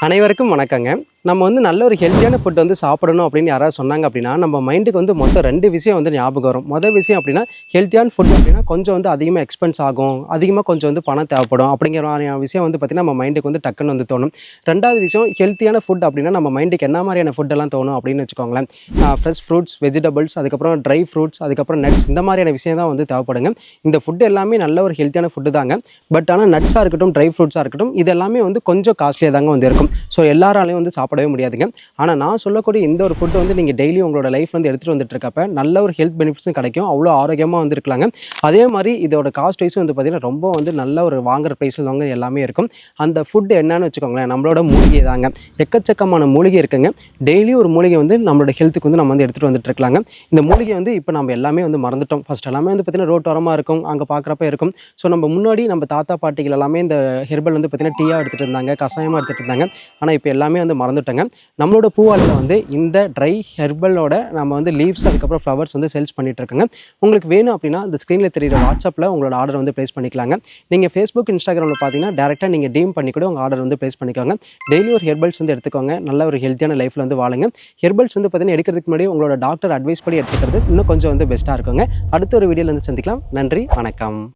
அனைவருக்கும் வணக்கங்க. நம்ம நல்ல ஒரு ஹெல்த்தியான ஃபுட் சாப்பிடணும் அப்படின்னு யாராவது சொன்னாங்க அப்படின்னா, நம்ம மைண்டுக்கு மொத்தம் 2 விஷயம் ஞாபகம் வரும். மொத விஷயம் அப்படின்னா, ஹெல்த்தியான ஃபுட் அப்படின்னா கொஞ்சம் அதிகமா எக்ஸ்பென்ஸ் ஆகும். அதிகமா கொஞ்சம் பணம் தேவைப்படும். அப்படிங்கிற மாதிரியான விஷயம் பார்த்தீங்கன்னா, நம்ம மைண்டுக்கு டக்குன்னு தோணும். 2வது விஷயம் ஹெல்த்தியான ஃபுட் அப்படின்னா, நம்ம மைண்டுக்கு என்ன மாதிரியான ஃபுட் எல்லாம் தோணும் அப்படின்னு வச்சுக்கோங்களேன். ஃப்ரெஷ் ஃப்ரூட்ஸ், வெஜிடபிள்ஸ், அதுக்கப்புறம் ட்ரை ஃப்ரூட்ஸ், அதுக்கப்புறம் நட்ஸ் இந்த மாதிரியான விஷயம் தான் தேவைப்படுங்க. இந்த ஃபுட் எல்லாமே நல்ல ஒரு ஹெல்த்தியான ஃபுட்டு தாங்க. பட் ஆனால் நட்ஸாக இருக்கட்டும், ட்ரை ஃப்ரூட்ஸாக இருக்கட்டும், இது எல்லாமே கொஞ்சம் காஸ்ட்லியாக தாங்க இருக்கும். ஸோ எல்லாராலையும் சாப்பிடவே முடியாதுங்க. ஆனால் நான் சொல்லக்கூடிய இந்த ஒரு ஃபுட் நீங்கள் டெய்லி உங்களோட லைஃப் எடுத்துகிட்டு வந்துட்டு இருக்கப்ப நல்ல ஒரு ஹெல்த் பெனிஃபிட்ஸும் கிடைக்கும். அவ்வளோ ஆரோக்கியமாக இருக்கலாங்க. அதே மாதிரி இதோட காஸ்ட் வைஸும் பார்த்தீங்கன்னா ரொம்ப நல்ல ஒரு வாங்குற ப்ரைஸில் எல்லாமே இருக்கும். அந்த ஃபுட் என்னன்னு வச்சுக்கோங்களேன், நம்மளோட மூலிகை தாங்க. எக்கச்சக்கமான மூலிகை இருக்குங்க. டெய்லி ஒரு மூலிகை நம்மளோட ஹெல்த்துக்கு நம்ம எடுத்துகிட்டு வந்துட்டு இருக்கலாங்க. இந்த மூலிகை இப்போ நம்ம எல்லாமே மறந்துட்டோம். ஃபர்ஸ்ட் எல்லாமே பார்த்தீங்கன்னா ரோட்டோரமாக இருக்கும், அங்கே பார்க்குறப்ப இருக்கும். ஸோ நம்ம முன்னாடி நம்ம தாத்தா பாட்டிகள் எல்லாமே இந்த ஹெர்பல் பார்த்தீங்கன்னா டீயாக எடுத்துகிட்டு இருந்தாங்க, கஷாயமாக எடுத்துகிட்டு இருந்தாங்க. ஆனால் இப்போ எல்லாமே மறந்துட்டேங்க. நம்மளோட பூவாளில் இந்த ட்ரை ஹெர்பலோட நம்ம லீவ்ஸ் அதுக்கப்புறம் ஃப்ளவர்ஸ் சேல்ஸ் பண்ணிட்டு இருக்கோங்க. உங்களுக்கு வேணும் அப்படின்னா இந்த ஸ்க்ரீனில் தெரியுற வாட்ஸ்அப்பில் உங்களோட ஆர்டர் ப்ளேஸ் பண்ணிக்கலாங்க. நீங்கள் ஃபேஸ்புக், இன்ஸ்டாகிராமில் பார்த்தீங்கன்னா டேரெக்டாக நீங்கள் டீம் பண்ணி கூட உங்கள் ஆர்டர் ப்ளேஸ் பண்ணிக்கோங்க. டெய்லி ஒரு ஹெர்பல்ஸ் எடுத்துக்கோங்க. நல்ல ஒரு ஹெல்த்தியான லைஃப்பில் வாழுங்க. ஹெர்பல்ஸ் பார்த்தீங்கன்னா எடுக்கிறதுக்கு முன்னாடி உங்களோட டாக்டர் அட்வைஸ் படி எடுத்துக்கிறது இன்னும் கொஞ்சம் பெஸ்ட்டாக இருக்குங்க. அடுத்த ஒரு வீடியோவில் சந்திக்கலாம். நன்றி, வணக்கம்.